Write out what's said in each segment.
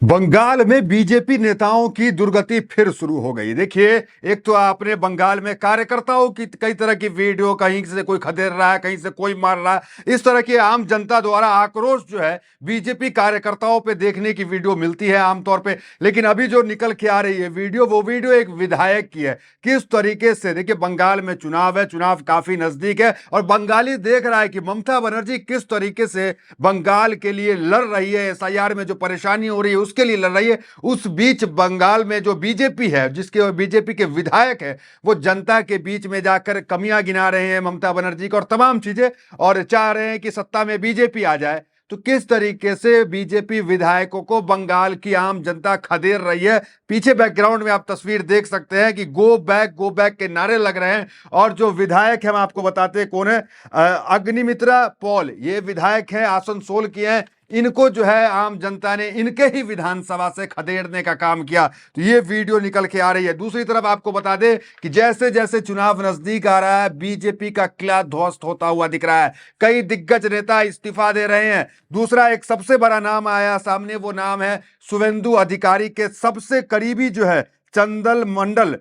बंगाल में बीजेपी नेताओं की दुर्गति फिर शुरू हो गई। देखिए, एक तो आपने बंगाल में कार्यकर्ताओं की कई तरह की वीडियो, कहीं से कोई खदेड़ रहा है, कहीं से कोई मार रहा है, इस तरह की आम जनता द्वारा आक्रोश जो है बीजेपी कार्यकर्ताओं पे देखने की वीडियो मिलती है आमतौर पे। लेकिन अभी जो निकल के आ रही है वीडियो, वो वीडियो एक विधायक की है। किस तरीके से, देखिए, बंगाल में चुनाव है, चुनाव काफी नजदीक है और बंगाली देख रहा है कि ममता बनर्जी किस तरीके से बंगाल के लिए लड़ रही है, एसआईआर में जो परेशानी हो रही है उसके लिए लड़ रही है। उस बीच बंगाल में जो बीजेपी है, जिसके बीजेपी के विधायक है, वो जनता के बीच में जाकर कमियां गिना रहे हैं ममता बनर्जी को और तमाम चीजें, और चाह रहे हैं कि सत्ता में बीजेपी आ जाए। तो किस तरीके से बीजेपी विधायकों को बंगाल की आम जनता खदेड़ रही है, पीछे बैकग्राउंड में आप तस्वीर देख सकते हैं कि गो बैक के नारे लग रहे हैं। और जो विधायक है, हम आपको बताते हैं कौन है, अग्निमित्रा पॉल, ये विधायक है, आसनसोल की हैं। इनको जो है आम जनता ने इनके ही विधानसभा से खदेड़ने का काम किया। तो ये वीडियो निकल के आ रही है। दूसरी तरफ आपको बता दें कि जैसे जैसे चुनाव नजदीक आ रहा है, बीजेपी का किला ध्वस्त होता हुआ दिख रहा है। कई दिग्गज नेता इस्तीफा दे रहे हैं। दूसरा एक सबसे बड़ा नाम आया सामने, वो नाम है शुवेंदु अधिकारी के सबसे करीबी जो है चंदन मंडल।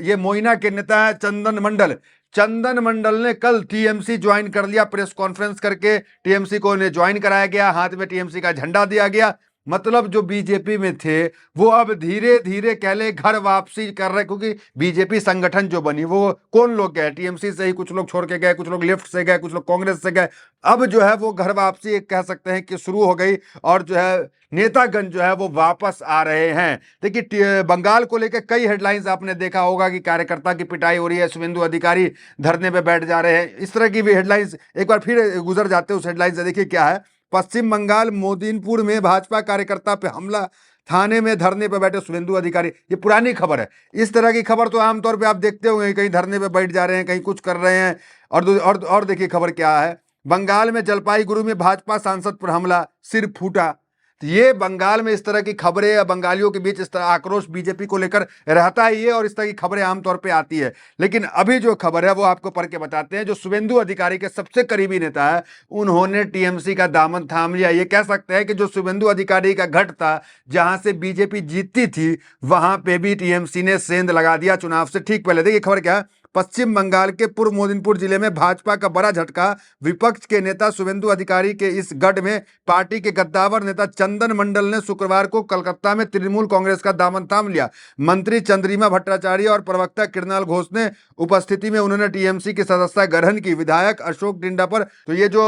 ये मोइना के नेता है चंदन मंडल ने कल टीएमसी ज्वाइन कर लिया। प्रेस कॉन्फ्रेंस करके टीएमसी को उन्हें ज्वाइन कराया गया, हाथ में टीएमसी का झंडा दिया गया। मतलब जो बीजेपी में थे वो अब धीरे धीरे कह ले घर वापसी कर रहे, क्योंकि बीजेपी संगठन जो बनी वो कौन लोग गए, टीएमसी से ही कुछ लोग छोड़ के गए, कुछ लोग लेफ्ट से गए, कुछ लोग कांग्रेस से गए। अब जो है वो घर वापसी एक कह सकते हैं कि शुरू हो गई और जो है नेतागण जो है वो वापस आ रहे हैं। देखिए, बंगाल को लेकर कई हेडलाइंस आपने देखा होगा कि कार्यकर्ता की पिटाई हो रही है, शुवेंदु अधिकारी धरने पे बैठ जा रहे हैं, इस तरह की भी हेडलाइंस। एक बार फिर गुजर जाते हैं उस हेडलाइन से। देखिए क्या है, पश्चिम बंगाल मोदीनपुर में भाजपा कार्यकर्ता पे हमला, थाने में धरने पे बैठे शुवेंदु अधिकारी। ये पुरानी खबर है। इस तरह की खबर तो आमतौर पे आप देखते होंगे, कहीं धरने पे बैठ जा रहे हैं, कहीं कुछ कर रहे हैं। और देखिए खबर क्या है, बंगाल में जलपाईगुड़ी में भाजपा सांसद पर हमला, सिर फूटा। तो ये बंगाल में इस तरह की खबरें या बंगालियों के बीच इस तरह आक्रोश बीजेपी को लेकर रहता ही है और इस तरह की खबरें आमतौर पे आती है। लेकिन अभी जो खबर है वो आपको पढ़ के बताते हैं। जो शुवेंदु अधिकारी के सबसे करीबी नेता है, उन्होंने टीएमसी का दामन थाम लिया। ये कह सकते हैं कि जो शुवेंदु अधिकारी का गढ़ था, जहां से बीजेपी जीतती थी, वहां पे भी टीएमसी ने सेंध लगा दिया चुनाव से ठीक पहले। देखिए खबर क्या है, पश्चिम बंगाल के पूर्व मोदीनपुर जिले में भाजपा का बड़ा झटका। विपक्ष के नेता शुवेंदु अधिकारी के इस गढ़ में पार्टी के गद्दावर नेता चंदन मंडल ने शुक्रवार को कलकत्ता में तृणमूल कांग्रेस का दामन थाम लिया। मंत्री चंद्रिमा भट्टाचार्य और प्रवक्ता कृणाल घोष ने उपस्थिति में उन्होंने टीएमसी की सदस्यता ग्रहण की। विधायक अशोक डिंडा पर, तो ये जो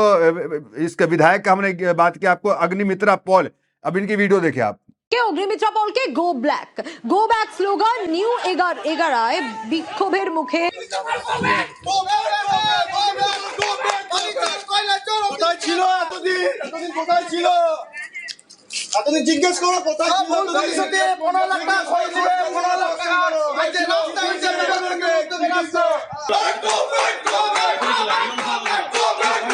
इसके विधायक का हमने बात की आपको, अग्निमित्रा पॉल, अब इनकी वीडियो देखिए आप। অগ্নিমিত্রা পলকে গো ব্যাক স্লোগান নিউ এগারায় বিক্ষোভের মুখে জিজ্ঞেস করো কোথায়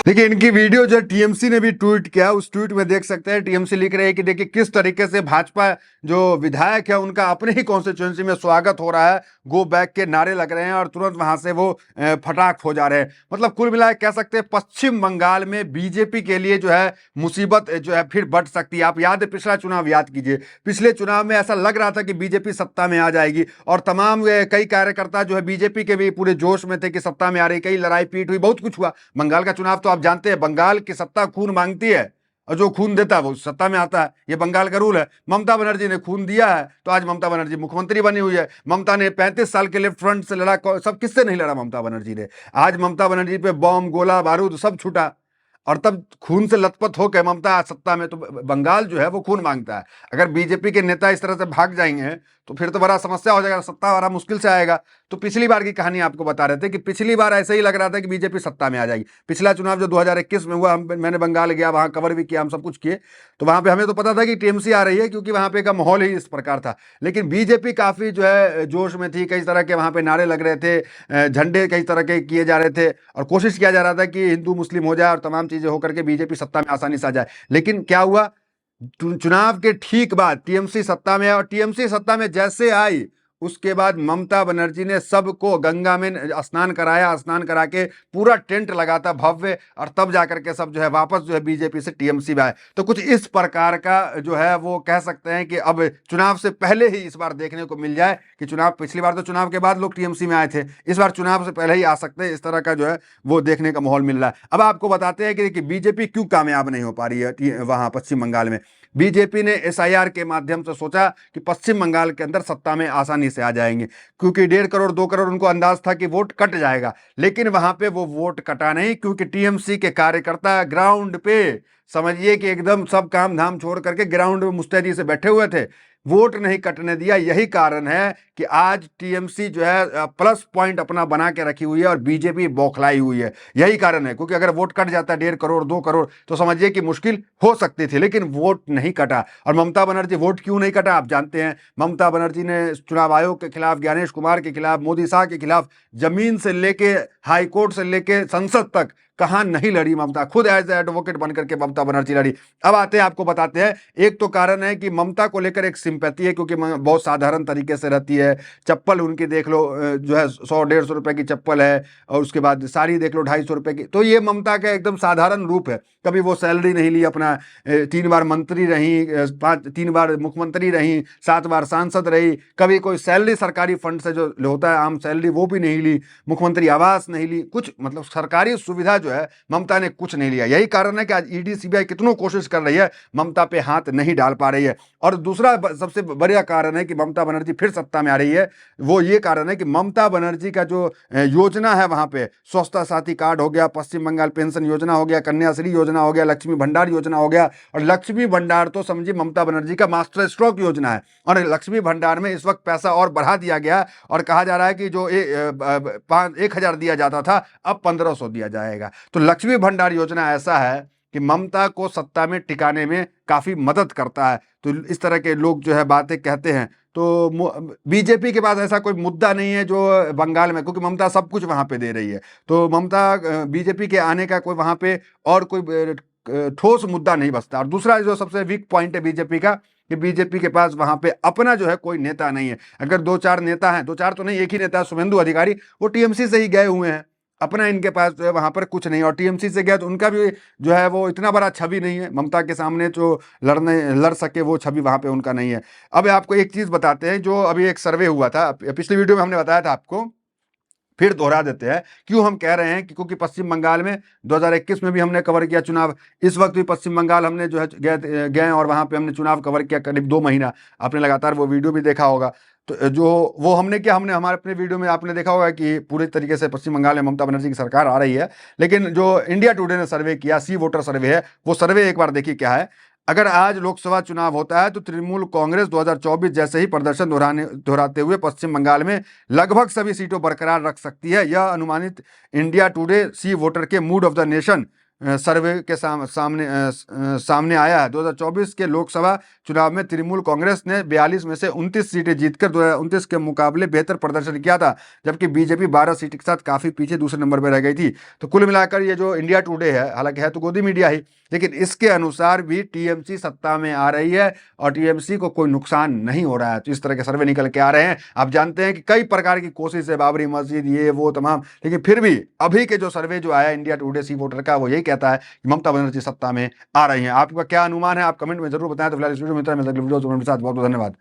देखिए इनकी वीडियो जो टीएमसी ने भी ट्वीट किया, उस ट्वीट में देख सकते हैं टीएमसी लिख रहे हैं कि देखिए किस तरीके से भाजपा जो विधायक है उनका अपने ही कॉन्स्टिट्यूएंसी में स्वागत हो रहा है, गो बैक के नारे लग रहे हैं और तुरंत वहां से वो फटाक हो जा रहे हैं। मतलब कुल मिलाकर कह सकते हैं पश्चिम बंगाल में बीजेपी के लिए जो है मुसीबत जो है फिर बढ़ सकती है। आप याद है पिछला चुनाव याद कीजिए, पिछले चुनाव में ऐसा लग रहा था कि बीजेपी सत्ता में आ जाएगी और तमाम कई कार्यकर्ता जो है बीजेपी के भी पूरे जोश में थे कि सत्ता में आ रही, कई लड़ाई पीट हुई, बहुत कुछ हुआ। बंगाल का चुनाव तो आप जानते हैं, बंगाल की सत्ता खून मांगती है और जो खून देता है वो सत्ता में आता है। ये बंगाल का रूल है। ममता बनर्जी ने खून दिया है तो आज ममता बनर्जी मुख्यमंत्री बनी हुई है। ममता ने 35 साल के लेफ्ट फ्रंट से लड़ा, सब किससे नहीं लड़ा ममता बनर्जी ने। आज ममता बनर्जी पे बम, गोला बारूद सब छूटा और तब खून से लथपथ होकर ममता सत्ता में। तो बंगाल जो है वो खून मांगता है। अगर बीजेपी के नेता इस तरह से भाग जाएंगे तो फिर तो बड़ा समस्या हो जाएगा, सत्ता बड़ा मुश्किल से आएगा। तो पिछली बार की कहानी आपको बता रहे थे कि पिछली बार ऐसे ही लग रहा था कि बीजेपी सत्ता में आ जाएगी। पिछला चुनाव जो 2021 में हुआ, मैंने बंगाल गया, वहां कवर भी किया, हम सब कुछ किए, तो वहां पे हमें तो पता था कि टीएमसी आ रही है क्योंकि वहां पे का माहौल ही इस प्रकार था। लेकिन बीजेपी काफी जो है जोश में थी, कई तरह के वहां पे नारे लग रहे थे, झंडे कई तरह के किए जा रहे थे और कोशिश किया जा रहा था कि हिंदू मुस्लिम हो जाए और तमाम चीजें होकर के बीजेपी सत्ता में आसानी से आ जाए। लेकिन क्या हुआ, चुनाव के ठीक बाद टीएमसी सत्ता में, और टीएमसी सत्ता में जैसे आई उसके बाद ममता बनर्जी ने सबको गंगा में स्नान कराया, स्नान करा के पूरा टेंट लगाता भव्य, और तब जाकर के सब जो है वापस जो है बीजेपी से टीएमसी में आए। तो कुछ इस प्रकार का जो है वो कह सकते हैं कि अब चुनाव से पहले ही इस बार देखने को मिल जाए कि चुनाव, पिछली बार तो चुनाव के बाद लोग टीएमसी में आए थे, इस बार चुनाव से पहले ही आ सकते हैं, इस तरह का जो है वो देखने का माहौल मिल रहा है। अब आपको बताते हैं कि बीजेपी क्यों कामयाब नहीं हो पा रही है वहां पश्चिम बंगाल में। बीजेपी ने एसआईआर के माध्यम से सोचा कि पश्चिम बंगाल के अंदर सत्ता में आसानी से आ जाएंगे, क्योंकि 1.5 करोड़ 2 करोड़ उनको अंदाज था कि वोट कट जाएगा। लेकिन वहां पे वो वोट कटा नहीं, क्योंकि टीएमसी के कार्यकर्ता ग्राउंड पे, समझिए कि एकदम सब काम धाम छोड़ करके ग्राउंड में मुस्तैदी से बैठे हुए थे, वोट नहीं कटने दिया। यही कारण है कि आज टीएमसी जो है प्लस पॉइंट अपना बना के रखी हुई है और बीजेपी बौखलाई हुई है। यही कारण है, क्योंकि अगर वोट कट जाता 1.5 करोड़ 2 करोड़ तो समझिए कि मुश्किल हो सकती थी, लेकिन वोट नहीं कटा। और ममता बनर्जी, वोट क्यों नहीं कटा आप जानते हैं। ममता बनर्जी ने चुनाव आयोग के खिलाफ, ज्ञानेश कुमार के खिलाफ, मोदी शाह के खिलाफ जमीन से लेके हाईकोर्ट से लेके संसद तक कहां नहीं लड़ी ममता, खुद एज एडवोकेट बनकर के ममता बनर्जी लड़ी। अब आते हैं, आपको बताते हैं, एक तो कारण है कि ममता को लेकर एक सिंपैथी है, क्योंकि बहुत साधारण तरीके से रहती है। चप्पल उनकी देख लो जो है 100-150 रुपए की चप्पल है, और उसके बाद साड़ी देख लो 250 रुपए की। तो ये ममता का एकदम साधारण रूप है। कभी वो सैलरी नहीं ली अपना, 3 बार मंत्री रही, 3 बार मुख्यमंत्री रही, 7 बार सांसद रही, कभी कोई सैलरी सरकारी फंड से जो होता है आम सैलरी वो भी नहीं ली, मुख्यमंत्री आवास नहीं ली, कुछ मतलब सरकारी सुविधा जो है ममता ने कुछ नहीं लिया। यही कारण है कि आज ईडी सीबीआई कितनों कोशिश कर रही है, ममता पे हाथ नहीं डाल पा रही है। और दूसरा सबसे बड़ा कारण है कि ममता बनर्जी फिर सत्ता में आ रही है, वो ये कारण है कि ममता बनर्जी का जो योजना है वहां पे, स्वच्छता साथी कार्ड हो गया, पश्चिम बंगाल पेंशन योजना हो गया, कन्याश्री योजना हो गया, लक्ष्मी भंडार योजना हो गया। और लक्ष्मी भंडार तो समझिए ममता बनर्जी का मास्टर स्ट्रोक योजना है, और लक्ष्मी भंडार में इस वक्त पैसा और बढ़ा दिया गया, और कहा जा रहा है कि जो 1,000 दिया जाता था अब 1,500 दिया जाएगा। तो लक्ष्मी भंडार योजना ऐसा है कि ममता को सत्ता में टिकाने में काफी मदद करता है। तो इस तरह के लोग जो है बातें कहते हैं। तो बीजेपी के पास ऐसा कोई मुद्दा नहीं है जो बंगाल में, क्योंकि ममता सब कुछ वहां पे दे रही है। तो ममता बीजेपी के आने का कोई वहां पे और कोई ठोस मुद्दा नहीं बचता। और दूसरा जो सबसे वीक पॉइंट है बीजेपी का, कि बीजेपी के पास वहां पे अपना जो है कोई नेता नहीं है। अगर 2-4 नेता हैं, 2-4 तो नहीं, एक ही नेता है शुभेंदु अधिकारी, वो टीएमसी से ही गए हुए हैं, अपना इनके पास जो है वहां पर कुछ नहीं। और टीएमसी से गया तो उनका भी जो है वो इतना बड़ा छवि नहीं है, ममता के सामने जो लड़ सके वो छवि वहां पे उनका नहीं है। अब आपको एक चीज बताते हैं, जो अभी एक सर्वे हुआ था, पिछली वीडियो में हमने बताया था आपको, फिर दोहरा देते हैं क्यों हम कह रहे हैं कि क्योंकि पश्चिम बंगाल में 2021 में भी हमने कवर किया चुनाव, इस वक्त भी पश्चिम बंगाल हमने जो है गए और वहां पे हमने चुनाव कवर किया करीब 2 महीना। आपने लगातार वो वीडियो भी देखा होगा। तो जो वो हमने क्या, हमने हमारे अपने वीडियो में आपने देखा होगा कि पूरे तरीके से पश्चिम बंगाल में ममता बनर्जी की सरकार आ रही है। लेकिन जो इंडिया टुडे ने सर्वे किया, सी वोटर सर्वे है, वो सर्वे एक बार देखिए क्या है। अगर आज लोकसभा चुनाव होता है तो तृणमूल कांग्रेस 2024 जैसे ही प्रदर्शन दोहराते हुए पश्चिम बंगाल में लगभग सभी सीटों बरकरार रख सकती है। यह अनुमानित इंडिया टुडे सी वोटर के मूड ऑफ द नेशन सर्वे के सामने आया है। 2024 के लोकसभा चुनाव में तृणमूल कांग्रेस ने 42 में से 29 सीटें जीतकर 2029 के मुकाबले बेहतर प्रदर्शन किया था, जबकि बीजेपी 12 सीट के साथ काफी पीछे दूसरे नंबर पर रह गई थी। तो कुल मिलाकर ये जो इंडिया टुडे है, हालांकि है तो गोदी मीडिया ही, लेकिन इसके अनुसार भी टीएमसी सत्ता में आ रही है और टीएमसी को कोई नुकसान नहीं हो रहा है। तो इस तरह के सर्वे निकल के आ रहे हैं। आप जानते हैं कि कई प्रकार की कोशिश है, बाबरी मस्जिद ये वो तमाम, लेकिन फिर भी अभी के जो सर्वे जो आया इंडिया टुडे सी वोटर का, वो यही कहता है कि ममता बनर्जी सत्ता में आ रही हैं। आपका क्या अनुमान है, आप कमेंट में जरूर बताएं। तो फिलहाल इस वीडियो में इतना, मिलता है अगली वीडियो में, बहुत बहुत धन्यवाद।